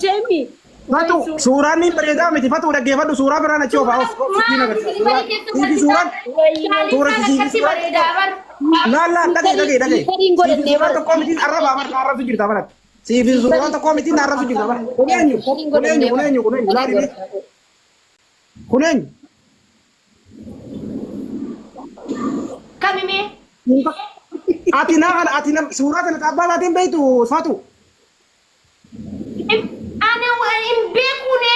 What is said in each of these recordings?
Jamie. Fatu suuraan ni bareedaa miti fatu dhaggeeffadhu suuraa biraan achi oofaa suuraan laallaa dhagee suuraan tokko miti arraba arrabsu jirta barat siifi suuraan tokko miti arrabsu jirta barat kuneenyu laadhine kuneenyu kamime ati na suuraa kana abbaa isaatiin beektu fatu ana waan beekune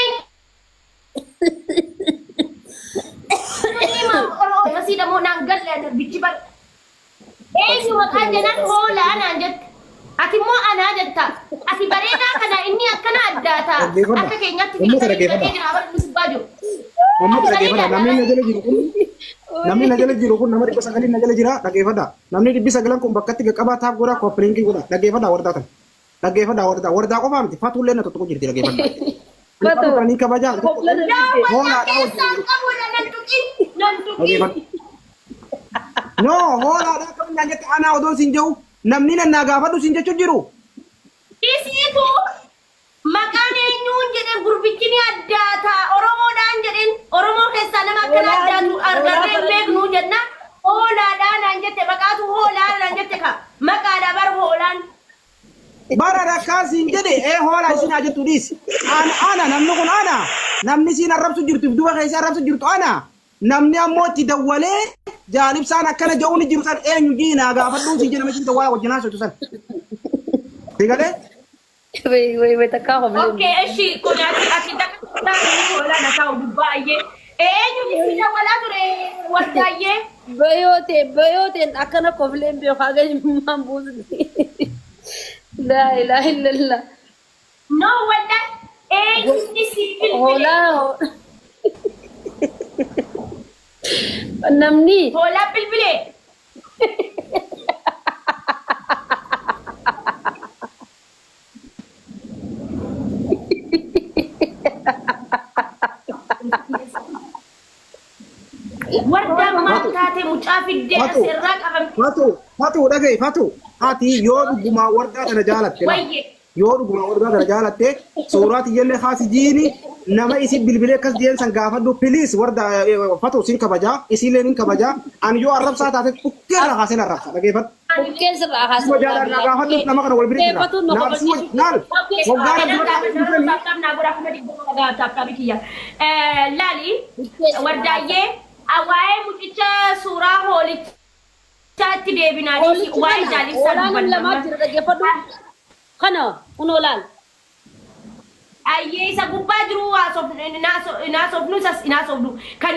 masih dah mau nanggal lah bici bar cuma kajian hola ana jet ati mau ana jetta ati barena kana ini akan ada ta aka kayaknya baju namni nagala jiru kun nama dibisa galin nagala jira dhaggeeffadha namni dibisa galan kun bakka itti qaqqabaa taaf godha kooppilinki godha dhaggeeffadha wardatan dhaggeeffadha wardaa qofaa miti fatuullee na tokko jirti dhaggeeffadha fatu kan kabajaa no hoolaadha kam nyaanjatti ana odoon sin jehu namni nan naa gaafadhu sin jechu jiru isiitu maqaan eenyuun jedhe gurbichi ni addaata oromoodhaan jedhen oromoo keessaa nama akkana addaatu argarree beeknu jenna hoolaadhaan naan jette maqaatu hoolaan naan jette ka maqaadha bar hoolaan bara rakkaasiin jedhe hoolaa isin haa jettu dhiis ana namni kun ana namni siin arrabsu jirtu duba keessa arrabsu jirtu ana namni ammoo itti dawwalee jaalibsaan akkana jedhu ni jiru san eenyu diinaa gaafadhuun siin jedhame siin dawwaa wajjinaa sotu san digalee Wait, takao vile. Okay, eshi kuna akitaka wala na kao dubaye. Nyu nisija wala dure wadaye. Bayote akana ko vile mbio kaga mambuzi. La ilaha illallah. No wala nyu nisija. Hola. Namni. Hola bilbile. warda maataate mucaa fiddee asirraa qabamte fatu dhagee fatu ati yoo dhuguma wardaa kana jaalatte yoo dhuguma wardaa kana jaalatte suuraati jenne haasi jiini nama isi bilbilee akkas jeen san gaafadhu please warda fatu sin kabajaa isilee nin kabajaa an yoo arrabsaa taate bukkeerra haasin arrabsa dhageeffadhu Bukkeen sirraa haasin gaafadhu nama kana wal biree laali wardaayyee awaaye mucicha suuraa hoolichaatti deebinaanii waa'ee jaalibsaa dubbanna kana unoo laal ayyee isa gubbaa jiru inaasofnu kan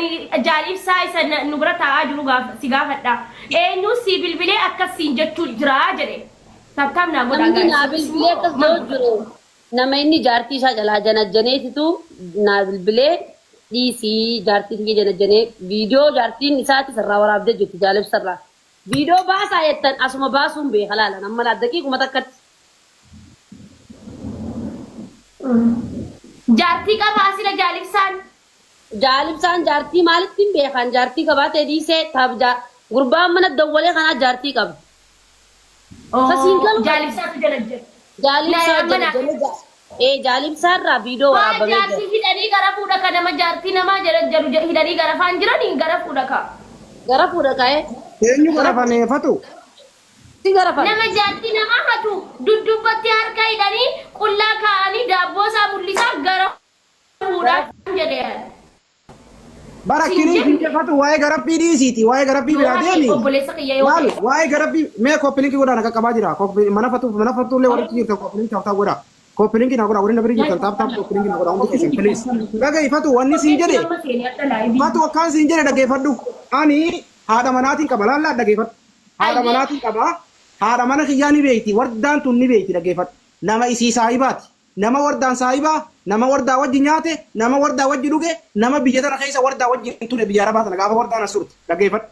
jaalibsaa isa nu bira taa'aa jiru si gaafadha eenyu si bilbilee akkasiin jechuu jira jedhe sabtaam naa godhaa namni naa bilbilee akkas jiru nama inni jaartii isaa jalaa janajjaneetitu naa bilbilee dhiisii jaartii kiyya janajjanee viidiyoo jaartiin isaati sarraa waraabdee jirti jaalibsarraa viidiyoo baasaa jettan asuma baasuun beeka laala nama laa daqiiquma takkatti jaartii qabaa sila jaalibsaan jaartii maalitti hin beekan jaartii qabaatee dhiisee taabjaa gurbaan mana dawwalee kanaa jaartii qaba. Sasiin galu jaalibsaatu jalajjee. Jaalibsaarraa viidiyoo waraabamee jira. Jaartii hidhanii gara fuudha ka nama jaartii namaa jalajjalu hidhanii gara faan jiranii gara fuudha ka. Gara fuudha ka'ee. Eenyu gara faneeffatu. Nama jaartii namaa hatu duddubbatti harka hidhanii qullaa kaa'anii daabboo isaa mul'isaa gara fuudhaa jedhee. Bara kini finjefatu waa'ee garabbii dhiisiiti waa'ee garabbii biraa deemi waa'ee garabbii mee kooppilinki godhaa naqa qabaa jira mana fattuullee walitti jirta kooppilinki taa'utaa godhaa kooppilinki naa godhaa warri na biri jirtan taa'utaa kooppilinki naa godhaa hundi keessan please dhaggeeffatu wanni siin jedhe fatu akkaan siin jedhe dhaggeeffadhu ani haadha manaatiin qaba laallaa dhaggeeffadhu haadha manaatiin qaba haadha mana kiyyaa ni beeyti wardaan tun ni beeyti dhaggeeffadhu nama isii saahibaati nama wardaan saahibaa nama wardaa wajji nyaate nama wardaa wajji dhuge nama biyya tana keessa wardaa wajji ture biyya arabaa tana gaafa wardaan as turte dhaggeeffadhu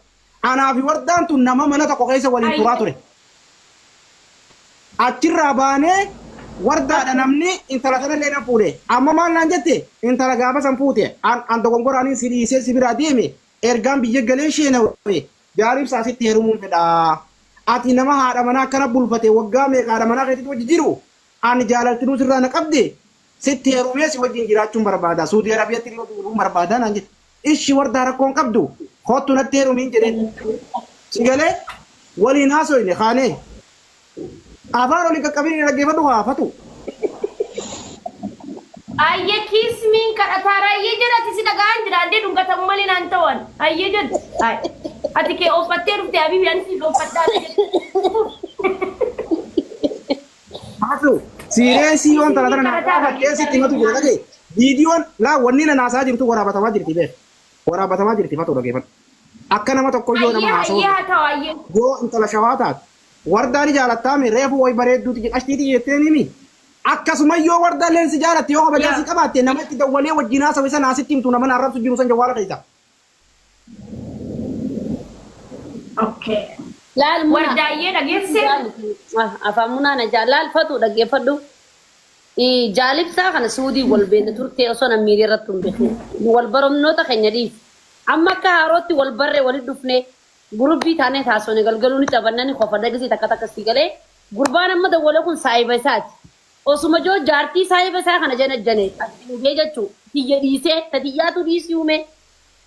anaafi wardaan tun nama mana tokko keessa waliin turaa ture achirraa baanee wardaadha namni intala sana illee na fuudhe amma maal naan jette intala gaafa san fuute an dogongoraanin si dhiisee si biraa deeme ergaan biyya galee sheenawe jaalibsaa sitti heerumuun fedhaa ati nama haadha manaa akkana bulfate waggaa meeqa haadha manaa keessatti wajji jiru ani jaalaltinuu sirraa na qabde sitti heerumee si wajjin jiraachuun barbaada. Suudii Arabiyaatti heerumuun barbaada naan jedhe. Ishi wardaa rakkoon qabdu kottu natti heerumiin jedheen. Si galee waliin haasoyne kaanee afaan olii qaqqabini dhaggeeffatu haafatu. Ayye kismiin kadhataara ayye jedhati si dhagaan jiraandee dhungatamu malee naan ta'an ayye jedhu ati kee uffattee dhufte habibi ani si uffadhaa haatu siireesii yoon talatana naa keessatti himatu jira dhagee viidiyoon laa wanni na naasaa jirtu waraabatamaa jirti beek waraabatamaa jirti fatu dhaggeeffatu akka nama tokko yoo nama haasa'u yoo intala shawaa taate wardaan jaalattaame reefu way bareedduuti jedhashtiiti jettee nimi akkasuma yoo wardaa leensi jaalatti yoo kabajaasi qabaatte nama itti dawwalee wajjin haasa'u isa naasitti himtu nama naarrabsu jiru san jawwaala keessa. Okay. Laal wardaayyee dhageesse. Afaan munaa na jaalaalfatu dhaggeeffadhu. Jaalibsaa kana suudii wal beekne turtee osoo namni miirii irratti hin beekne. Wal baromnoota keenya dhiisi. Amma akka haarootti wal barree walitti dhufne gurubbii taanee taasifne galgaluu ni cabannani qofa dagisii takka takka sii galee gurbaan amma dawwalee kun saayiba isaati. Osuma joo jaartii saayiba isaa kana jane dhugee jechuu tiyya dhiisee tatiyyaatu dhiisii uume.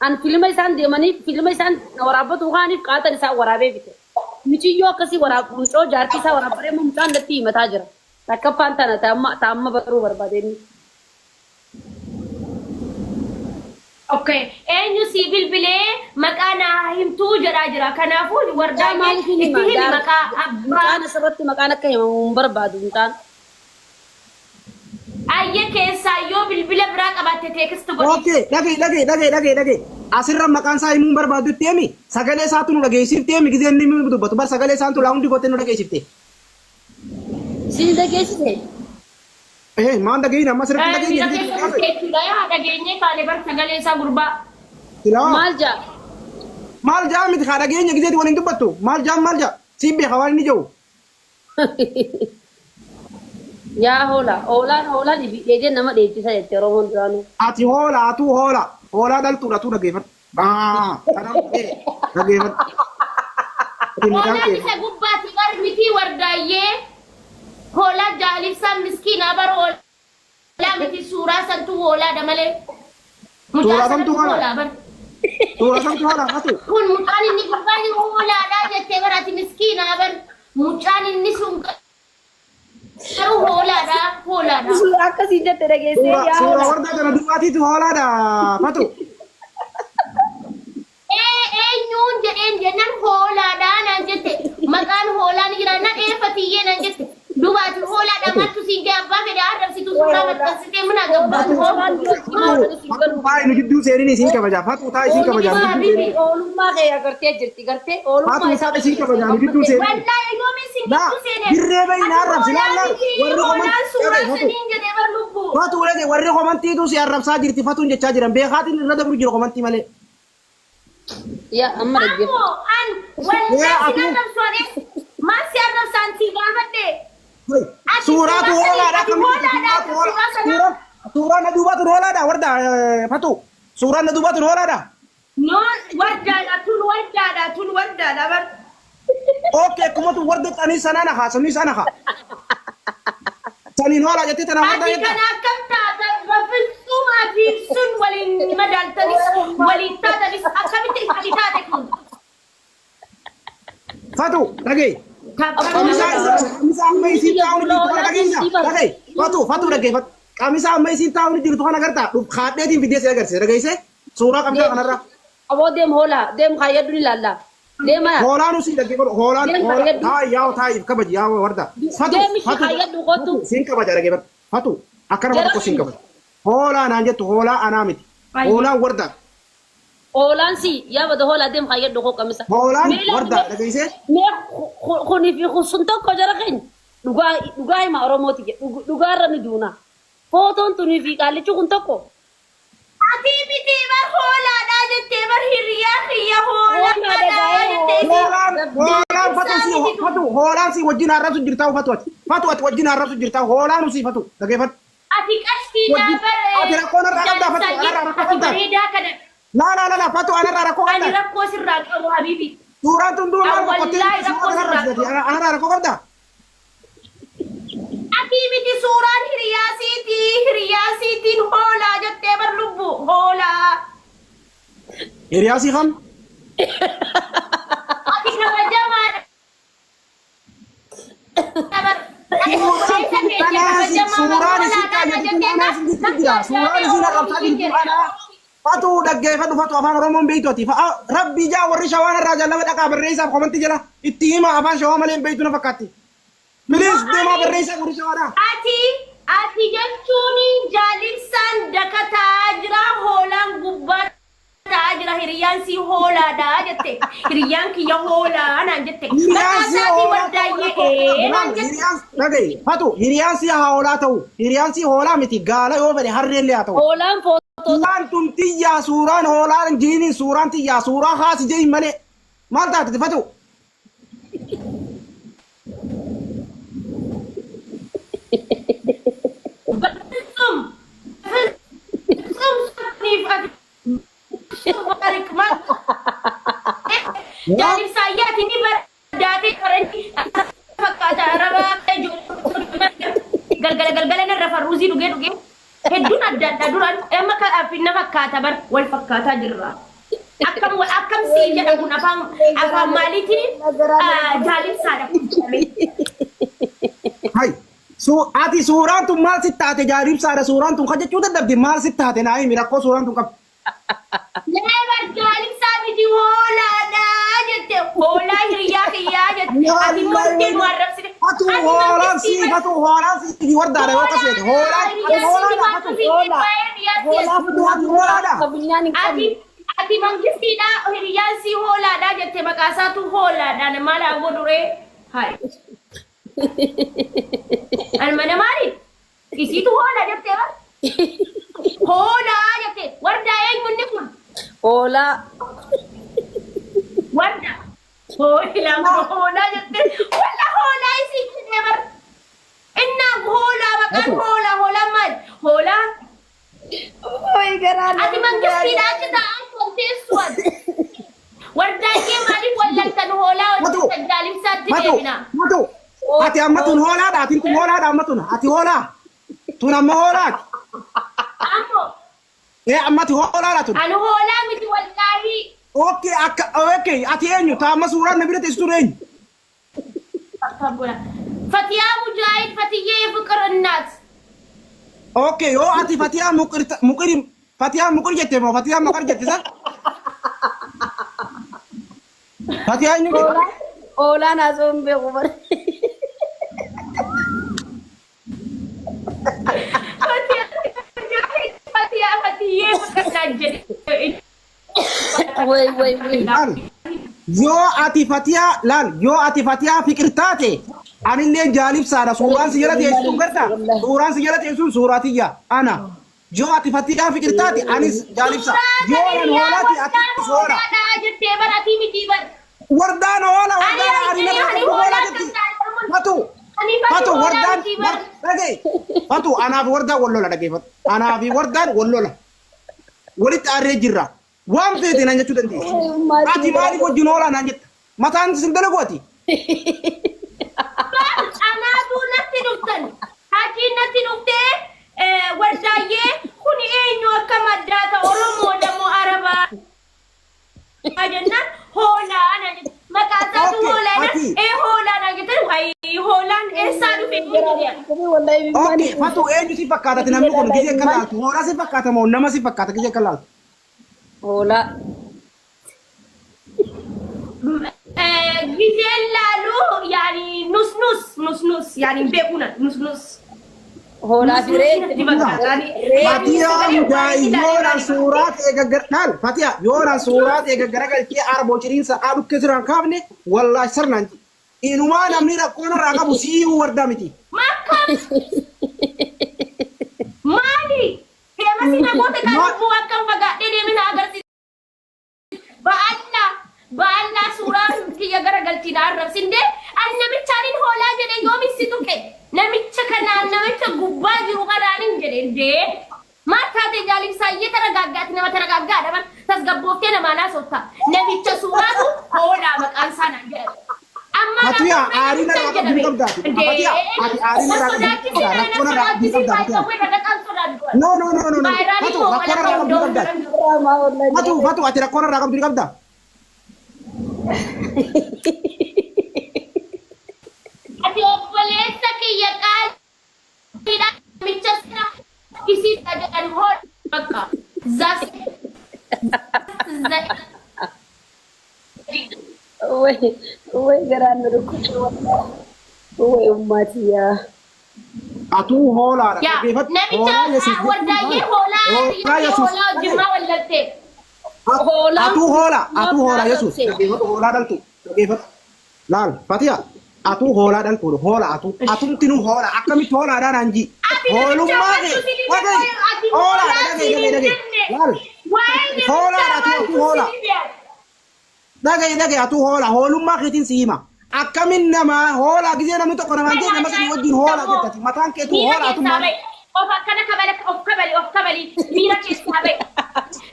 An filma isaan deemanii filma isaan waraabbatu kaaniif qaatan isaa waraabee bite. Michiyyoo akkasii mucoo jaartii isaa waraabbaree mucaan datti himataa jira. Takkaffaan tana taamma baruu barbaadeenni. Okay. Eenyu si bilbilee maqaa naa himtuu jedhaa jira. Kanaafuu wardaa maaliif itti himi maqaa abbaa. Mucaan asirratti maqaan akka himamu hin barbaadu mucaan. Ayye keessaa yoo bilbila biraa qabaatte teekist godhi. Okay, dhagee. Asirra maqaan isaa himuun barbaadu teemi sagalee isaatu nu dhageessifte mi gizeen inni dubbatu bar sagalee isaatu laa hundi gootee nu dhageessifte. Siin dhageessite? Maan dhageeyyiin amma asirratti dhageeyyiin. Dhageenyee kaane bar sagalee isaa gurbaa. Maal jaa miti haa dhageenya gizeeti waliin dubbattu maal jaa siin beeka waan inni jiru. Yaa hoolaan eegee nama dheechisa jette Oromoon duraanuu. Ati hoolaa dhaltuudha tu dhageeffadhu. Dhageeffadhu. Hoolaan isa gubbaatti qarmitii wardaayyee hoolaa jaalibsaan miskiinaa bara hoolaa miti suuraa santu hoolaadha malee. Suuraa samtu hoolaa hatu. Kun mucaan inni gubbaan hoolaadhaa jettee baraati miskiinaa bar mucaan inni sun garuu hoolaadha. Suuraa akkasii jette dhageessee yaa hoolaa. Suuraa wardaa kana dubaatiitu hoolaadha fatu. Eenyuun jedheen jennaan hoolaadhaa naan jette maqaan hoolaan jira na dheeffatiyyee naan jette dubaati hoolaadha mattu siin jee abbaa fedhe arrabsitu suuraa maxxansitee muna gabbaatu hoolaan Faayi nu gidduu seenini isiin kabajaa fatu taa isiin kabajaa. Oolummaa kee agartee jirti gartee oolummaa isaa isiin kabajaa nu gidduu seenini. wallaahi yoomiin siin gidduu seene Dirree bayin arrabsi laallaa hoolaan suuraa saniin jedhee bar lubbuu. Fatu wale warri komantiitu si arrabsaa jirti fatuun jechaa jiran beekaatiin irra dabru jiru komantii malee. yaa amma dhaggeeffa. An wallaahi siin arrabsu maal si arrabsaan si gaafadhe. Suuraatu hoolaadha. Suuraan na duubatu hoolaadha warda fatu. Suuraan na duubatu hoolaadha. No tun wardaadha bar. Okay, kumatu warda tanii sanana haa samii sana haa. Saniin hoolaa jettee tana warda Ati jetta. kana akkam taata rafisuma ati sun waliin madaaltanis waliin taatanis akkamitti itti taate kun. Fatu dhagee. Kamisa amma isiin taa'uun jirtu kana dhageenya. Dhagee fatu dhagee fatu. Kamisa amma isiin taa'uun jirtu kana gartaa haadheetiin fiddee si agarsiisa dhageessee suuraa qabdaa kanarraa. Aboo deem hoolaa deem kaayyaddu ni laallaa. Deema. Hoolaan usii dhagee godhu hoolaan taa'ii kabaji yaa warda. Deemi si kaayyaddu kottu. Siin kabaja dhagee fatu akkana tokko siin kabaja. Hoolaa naan jettu hoolaa anaa miti. Hoolaan warda. Hoolaan si yaa bada hoolaa deem kaayyaddu koo kamisa. Hoolaan warda dhageessee. Mee kunii fi sun tokko jara keenya dhugaa hima Oromooti jedhu dhugaarra ni duuna. Footoon tunii fi qaallichi kun tokko. Ati miti bar hoolaadhaa jettee bar hiriyaa hoolaadhaa jettee. Hoolaan si wajjin arrabsu jirtaa fatu ati. Fatu ati wajjin arrabsu jirtaa hoolaan usii fatu dhageeffatu. Ati qashtiidhaa bar. Ati rakkoon irraa qabdaa fatu anarraa rakkoo Ati qabdaa. bareedaa kana. Laa fatu anarraa rakkoo Ani qabdaa. rakkoo sirraa qabu habiibi. Suuraan tun duuba Wallaahi rakkoo sirraa qabu. anarraa rakkoo qabdaa. Ati miti suuraan hiriyaasiitiin hoolaa jettee bar lubbu hoolaa. Hiriyaasii kam? Ati kabajamaadha. Suuraan isin jira. Suuraan isin qabsaa jirtu ana. Fatu dhaggeeffadhu fatu afaan Oromoon beektooti. Rabbi ijaa warri shawaan irraa jaalala dhaqaa barreessaaf komantii jala. Itti hima afaan shawaa malee hin beektu na fakkaatti. Miliis deemaa barreessaa warri shawaadha. Ati jechuun jaalibsaan dakataa jira hoolaan gubbaa ta'aa jira hiriyaan si hoolaadha jette. Hiriyaan kiyya hoolaa naan jette. Maqaasaatii waldaayyee naan jette. Dhagaye fatu hiriyaan si hoolaa ta'u. Hiriyaan si hoolaa miti gaala yoo fedhe harreellee haa ta'u. Hoolaan Suuraan tun xiyyaa suuraan hoolaan jiiniin suuraan xiyyaa suuraa haasi jee malee maal taate fatu. Jaalib saayyaati ni bardaatee karanii fakkaata arabaa galgala narra farruusii dhugee hedduun adda addaa duraan amma finna fakkaata bar wal fakkaataa jirra. Akkam sii jedha kun afaan maaliitiin jaalib saadha kun Hai. Ati suuraan tun maal sitti taate jaalib saadha suuraan tun kan jechuu dadhabdi maal sitti taate naa himi rakkoo suuraan tun qabu. Leeba jaalib saa miti hoolaadha jette hoolaa hiriyaa kiyyaa jette ati mootii nu arrabsite. Fatu hoolaan si wardaadha yoo akkas jedhe hoolaadha. Ati mangistiidha hiriyaan si hoolaadha jette maqaasaatu hoolaadha maal haa godhuree hai. Almana maali? Isitu hoola jette bar. Hoolaa jette wardaa eenyuun kun? Hoolaa. Warda. Hoolaa jette walla hoolaa isii jette bar. Innaa hoolaa maqaan hoolaa maal? Hoolaa. Ati mangistiidha achi ta'an konteessuwan. Wardaayyee maaliif wallaltan hoolaa hojjetan jaalimsaatti deebina? Ati amma tun hoolaadha ati tun hoolaadha amma tun ati hoolaa tun amma hoolaati. Amma ati hoolaadha tun. Ani hoolaa miti wallaahi. Okay ati eenyu taa amma suuraan na bira teessitu eenyu? Fatiyaa Mujaahid Fatiyyee Fiqir Innaat. Okay yoo ati Fatiyaa Muqir jette moo Fatiyaa Muqir jette sa? Fatiyaa eenyu jette? Hoolaan haasawuun beeku bara. Fatiyyee Fiqir Innaat jedhe. Way. Yoo ati Fatiyaa Fiqir taate anillee jaalibsaadha suuraan si jala teessuun garta suuraan si jala teessuun suuratiyya ana yoo ati Fatiyaa Fiqir taate anis jaalibsa yoo an hoolaati ati soora wardaan hoola Fatu wardaan dhagee Fatu anaaf wardaan wallola dhageeffatu anaaf wardaan wallola walitti aarree jirra waan feete naan jechuu dandeessi ati maaliif wajjin hoolaa naan jetta mataan sin dalagooti. Anaatu natti dhuftan hakiin natti dhuftee wardaayyee kun eenyu akka maddaata Oromoodha moo Arabaa jennaan hoolaa naan jette maqaasaatu hoolaadha hoolaa naan jettan hoolaan eessaa dhufe Okay Fatu eenyu si fakkaata namni kun gizee akka laaltu hoolaa si fakkaata moo nama si fakkaata gizee akka laaltu? Hoolaa. Gizeen laalu yaani nus yaani beekuna nus. Hoolaa firee. Fatiyaa Mujaahid yooraan suuraa ta'e gaggaradhaan Fatiyaa yooraan suuraa ta'e gaggaragalchee arboo ciriinsa dhaabukkee sirraan kaafne wallaahi sirnaan inumaa namni rakkoon irraa qabu siiyuu wardaa miti. Maali? Deemasi namoota kan lubbuu akkam fagaadhee deemina agarsiisa. Baallaa suuraan kiyya garagalchiidha arrabsindee ani namichaanin hoolaa jedhe yoomissi tuqe namicha kanaan namicha gubbaa jiru kanaanin jedhe dee maal taate jaalibsaayyee taragaaggaati nama taragaaggaadha ban tasgabbooftee namaanaa sotta namicha suuraatu hoolaa maqaan isaa naan jedhama. Amma Fatiha aarina raqa biqabda. Fatiha ati aarina raqa biqabda. Rakkona raqa biqabda. No. Fatu rakkona raqa biqabda. Fatu ati rakkona raqa biqabda. Ati obboleessa kiyya qaaliidha michasna kisi tajaajila hol bakka zas Wai garaan na dhukkubsa wallah. Wai ummatiyaa. Atuu hoolaadha. yaa namicha wardaayyee hoolaa jirmaa wallattee. Atuu hoolaa Yesuus. Dhageeffatu hoolaa dhaltu. Dhageeffatu. Laal Fatiha. Atuu hoolaa dhaltu. Hoola atuu. Atumtinu hoola. Akkamitti hoolaadhaan anji. Hoolummaa kee. Hoolaadha dhagee. Laal. Hoolaadha atuu hoolaa. Dhagee atuu hoolaa. Hoolummaa keetiin si hima. Akkamin nama hoolaa gisee namni tokko namaan jee nama sanii wajjin hoolaa jettati. Mataan keetu hoolaa atummaa. Of akkana of kabali miira keessaa bahe.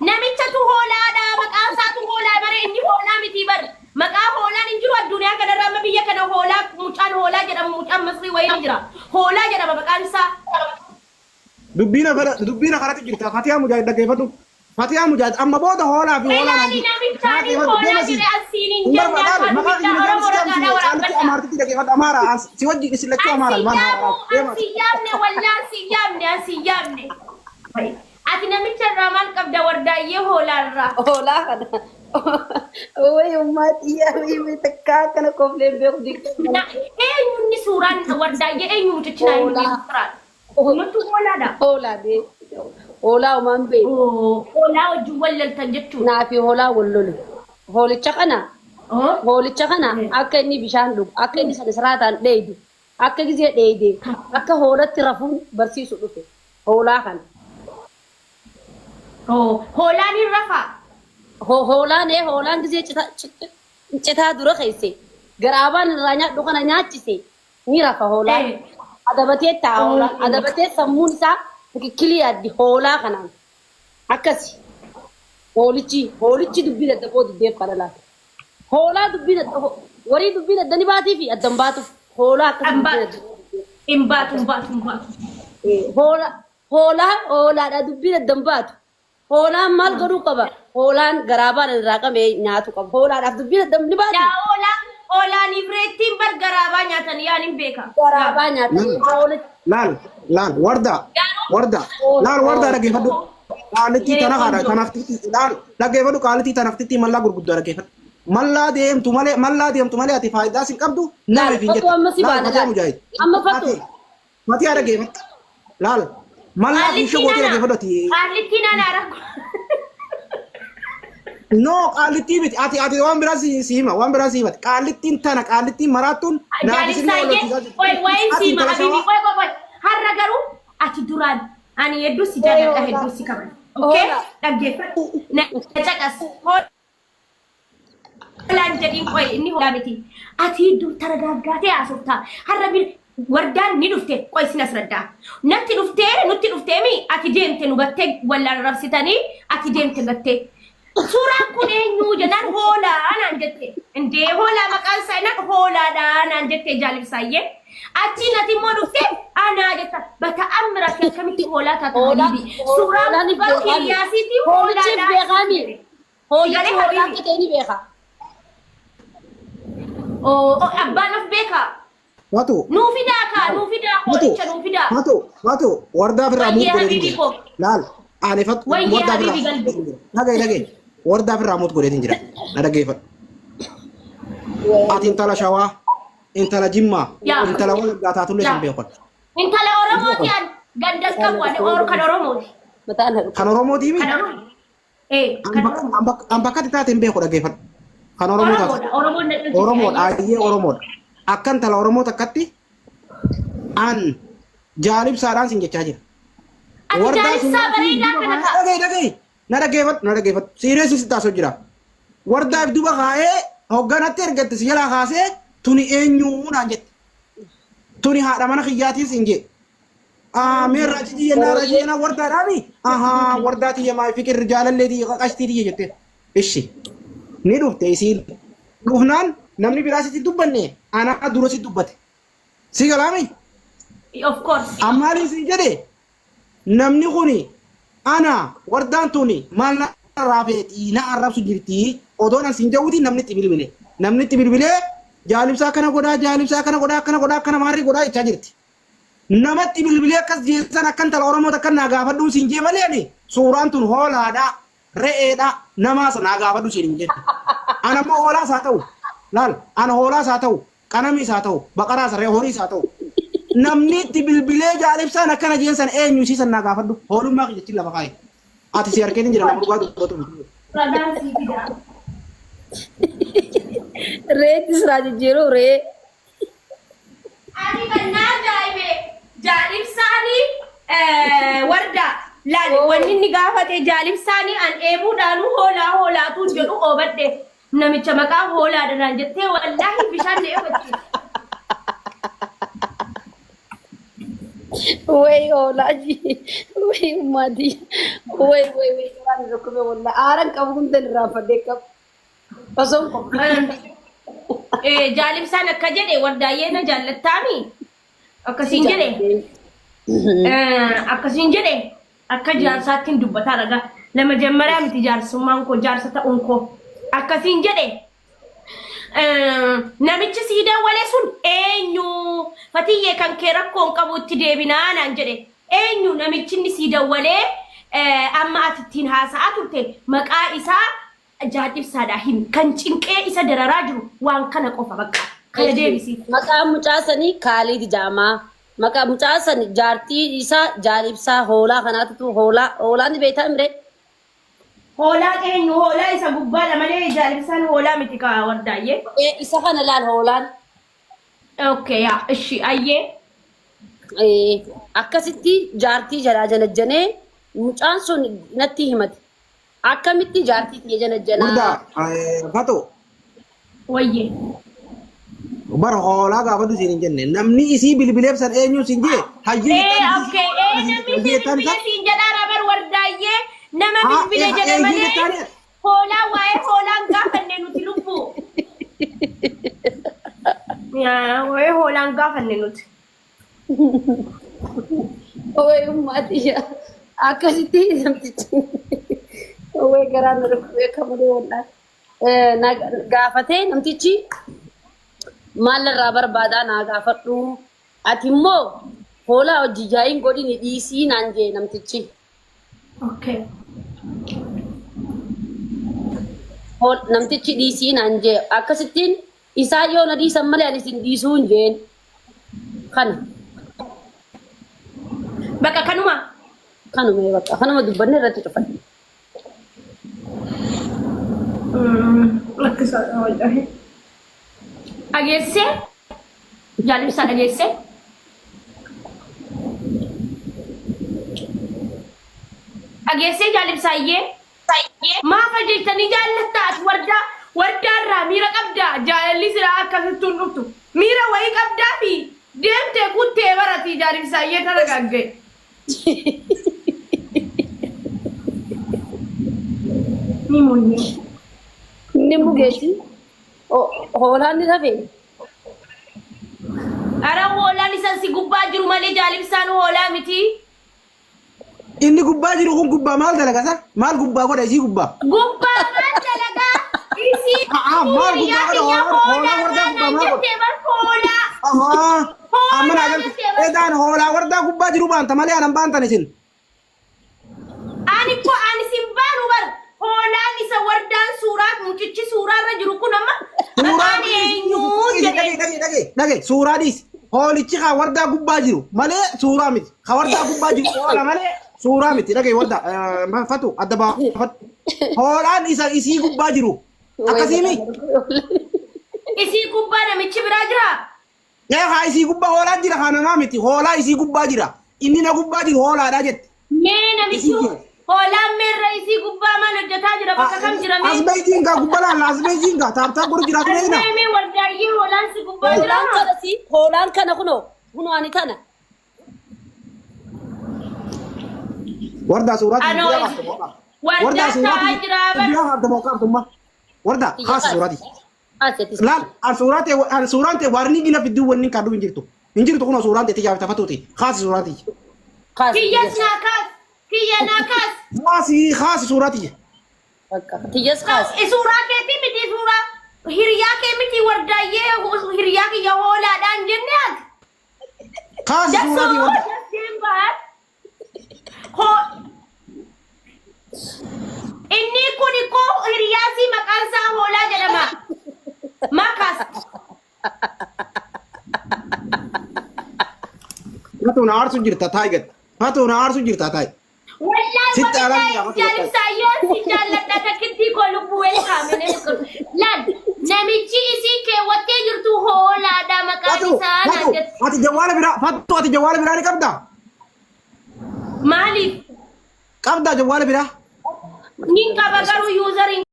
Namichatu hoolaadha maqaan isaatu hoolaa bare inni hoolaa miti bare. Maqaa hoolaan hin jiru addunyaa kanarra amma biyya kana hoolaa mucaan hoolaa jedhamu mucaan masrii wayii jira. Hoolaa jedhama maqaan isaa. Dubbiina kanatti jirta. Fatihaa Mujaahid dhaggeeffatu. Fatihaa Mujaahid amma booda hoolaa fi hoolaa nanti. Namichaani hoolaa jedhe asiin hin jenne Amaartitti dhaggeeffatu Amaara si wajjin isin lachuu Amaara maal Asiyaamne. Ati namicha irraa maal qabda wardaayyee hoolaa irraa? Hoolaa kana. Wai ummatiyaa wai takkaa kana kofleen beeku dirqama. Eenyuun suuraan wardaayyee eenyu mucichi naa hin beeku? Nutu hoolaadha. Hoolaa bee. Hoolaa umaan bee. Hoolaa wajjin wallaltan jechuudha. Naafi hoolaa wallolu. Hoolicha kana akka inni bishaan dhugu, akka inni siraataan dheedu, akka gisee dheedee, akka hoolatti rafuun barsiisu dhufe. Hoolaa kana. Hoolaan hin rafaa. Hoolaan gisee citaa dura keesse. Garaabaan irraa nyaadhu kana nyaachise ni rafa hoolaan. Adabatee ta'a hoolaan. Adabatee sammuun isaa kikkilii addi hoolaa kanaan. Akkasi. Hoolichi dubbii daddaboo dubbeef kana laata. Hoolaa dubbii daddaboo warii dubbii daddani baatii fi addan baatuuf hoolaa akkasii dubbii daddaboo. Hin baatu. Hoolaadha dubbii daddan baatu. Hoolaan maal godhuu qaba? Hoolaan garaabaan irraa qabee nyaatu qaba. Hoolaadhaaf dubbii daddan ni baati. Hoolaan ibreettiin bar garaabaa nyaatan yaan hin beeka. Garaabaa nyaatan. Laal wardaa dhaggeeffadhu. Qaalittii tana haadha kanaaftitti laal dhaggeeffadhu qaalittii tanaaftitti mallaa gurguddaa dhaggeeffadhu. Mallaa deemtu malee ati faayidaa sin qabdu nama fi Fatu amma si baana laal. Amma fatu. Fatihaa dhaggeeffadhu. Laal mallaa fi shogootee dhaggeeffadhu ati. Qaalittii nana rakko. No qaalittii miti ati waan biraa si hima waan biraa si himati qaalittiin tana qaalittiin maraattuun wayin siima habibi qoy har'a garuu ati duraan ani hedduu si jaalladha hedduu si kabaja okay dhaggeeffadhu na caqas hoolaan jedhiin qoy inni hoolaa miti ati hedduu taragaaggaatee haasoftaa har'a wardaan ni dhufte qoy sin asraddaa nutti dhuftee mi ati deemte nu gattee wallaan rabsitanii ati deemte gattee suuraan kun eenyu jedhan hoolaa naan jette indee hoolaa maqaan isaa inaan hoolaadha naan jette jaalibsaayyee achi nati immoo dhufte anaa jetta bata'amira kee akkamitti hoolaa taata habibi suuraan bakkiyaasiiti hoolaadha Hoolichi hoolaa kitee ni beeka. Abbaan of beeka. Watu. Nuufidaa hoolicha nuufidaa. Watu wardaa firraa muut godhee jira. Laal aanefatu wardaa firraa. Dhagee. Wardaa firraa muut godhee jira. Na dhaggeeffadhu. Ati intala shawaa, intala jimmaa, intala walaggaa taatullee hin beekon. Intala Oromooti an gandas qabu kan Oromooti. Kan Oromooti mi? An bakka taate hin beeku dhaggeeffadhu. Kan Oromoo taate. Oromoodha ayyee Oromoodha. Akka intala Oromoo takkatti an jaalibsaadhaan sin jechaa jira. Jaalibsaa bareedaa kana ta'a. Dhagee. Na dhaggeeffadhu. Siiriyeessi si taasoo jira. Wardaaf duba kaa'ee hogganatti ergatte si jalaa kaasee tuni eenyuu naan jette. Tuni haadha mana kiyyaatiin sin jee. Mee raajii jennaa wardaadhaami. Wardaa tiyya maa fikir jaalallee tiyya qaqashtii tiyya jette. Ishi ni dhufte isiin dhufnaan namni biraa sitti dubbanne anaa dura sitti dubbate si galaami of course ammaaliin si jedhe namni kuni ana wardaan tuni maal na raafeeti na arrabsu jirti odoon sin jawuti namni itti bilbile jaalibsaa kana godhaa kana maarri godhaa jechaa jirti namatti bilbilee akkas jeessan akkan tala oromoota akkan naa gaafadhuun siin jee malee suuraan tun hoolaadha re'eedha namaas naa gaafadhu siin hin jedhe ana immoo hoolaas haa ta'u laal ana hoolaas haa ta'u qanamiis haa ta'u baqaraas re'ee horiis haa ta'u namni itti bilbilee jaalibsaan akkana jeessan eenyu siisan naa gaafadhu hoolummaa kiyyachi lafa kaa'e ati si harkeen jira nama dhugaa dubbatu reetti siraa jijjiiruu ree ani kan naa jaa'ibe jaalibsaanii warda laali wanni inni gaafate jaalibsaanii an eebuudhaanuu hoolaatu jedhu oobadhe namicha maqaa hoolaadhaan jettee wallaahi bishaan na eebbatti. Way hoolaaji way ummati way waan rukume walla aaran qabu hundan raafadhe qabu osoon qofa jaalibsaan akka jedhe wardaayyee na jaallattaami akkasiin jedhe akka jaarsaattiin dubbataa ragaa nama jammaraa miti jaarsummaan koo jaarsa ta'uun koo akkasiin jedhe namichi siidaan walee sun eenyu fatiyyee kan kee rakkoon qabu itti deebinaa naan jedhe eenyu namichi inni siidaan walee amma atittiin haasa'aa turte maqaa isaa jaalibsaadha himi kan cinqee isa dararaa jiru waan kana qofa bakka kana deebisi maqaa mucaasanii Kaalid Jaamaa maqaa mucaasanii jaartii isaa jaalibsaa hoolaa kanaatu hoolaan ni beektaa mire hoolaa eenyu hoolaa isa gubbaadha malee jaalibsaan hoolaa miti ka wardaayyee isa kana laal hoolaan okay yaa ishi ayyee akkasitti jaartii jalaa janajjanee mucaan sun natti himate akkamitti jaartii kiyya janajjanaa Wurdaa Fato wayyee bara hoolaa gaafatu siin hin jenne namni isii bilbileef san eenyu siin jee okay namni bilbilee siin jedhaa bar wardaayyee nama bilbilee jedhe malee hoolaa waa'ee hoolaan gaafanne nuti lubbu yaa waa'ee hoolaan gaafanne nuti way ummatiya akkasitti namtichi way garaan rukkee kamalee wallaan gaafatee namtichi maalirraa barbaadaa naa gaafadhu ati immoo hoolaa hojii jaayin godhini dhiisii naan jee namtichi okay namtichi dhiisii naan jee akkasittiin isaa yoo na dhiisan malee anis hin dhiisuu hin jeen kana bakka kanuma dubbanne irratti cufan lakkisaadha wallahi dhageessee jaalibsaa dhageessee jaalibsaayyee maafa jettanii jaallattaat wardaarraa miira qabdaa jaalalli siraa akkasittuun dhuftu miira wayii qabdaa fi deemtee kuttee baratii jaalibsaayyee tana gaggee ni mugeeti hoolaan ni rafee ara hoolaan isan si gubbaa jiru malee jaalibsaan hoolaa miti inni gubbaa jiru kun gubbaa maal dalagaa san maal gubbaa godha isii gubbaa gubbaa maal dalagaa isii maal gubbaa godha hoolaa wardaa gubbaa maal godha amma naa galti edaan hoolaa wardaa gubbaa jiru baanta malee anan baantan isin ani sin baanu bar hoolaan isa wardaan suuraa mucichi suuraarra jiru kun amma maqaan eenyuu dhage suuraa dhiis hoolichi ka wardaa gubbaa jiru malee suuraa miti ka wardaa gubbaa jiru hoola malee suuraa miti dhage wardaa fatu adda baafatu hoolaan isa isii gubbaa jiru akkasiimi isii gubbaa namichi biraa jira haa isii gubbaa hoolaa jira kanamaa miti hoolaa isii gubbaa jira inni na gubbaa jiru hoolaadha jette mee namichi hoolaan meerra isii gubbaa maal hojjetaa jira bakka kam jira mee asbeetiin gaa gubbaa laalla asbeetiin gaa taabtaa godhu jiraatu meesina mee wardaayyee hoolaan si gubbaa jira hoolaan kana kunoo ani tana wardaa suuraati wardaa ta'aa jira bar wardaa kaas suuraati Asitti. Laal suuraan ta'e warri gila fidduu wanni kadhu hin jirtu. Hin jirtu kun suuraan ta'e tijaabita fatuuti. Haasi suuraati. Kiyyas naakas. Kiyya naakas. Haasi suuraati. Tiyas kaas. Suuraa keetii miti suuraa hiriyaa kee miti wardaayyee hiriyaa kiyya hoolaadhaan jenne ati. Haasi suuraati warda. Inni kun koo hiriyaasi maqaan isaa hoolaa jedhama. Makas. Hatuun aarsu jirta taayigat. Hatuun aarsu jirta taay. Wallahi jaalibsaayyoon si jaalladha takkitti koo lubbuu welkaamine. Laal namichi isii keewwattee jirtu hoolaadha maqaan isaa naan jette. Ati jawwaala biraa fattu ati jawwaala biraa ni qabda. Maaliif? Qabda jawwaala biraa. Nin qaba garuu yuuzariin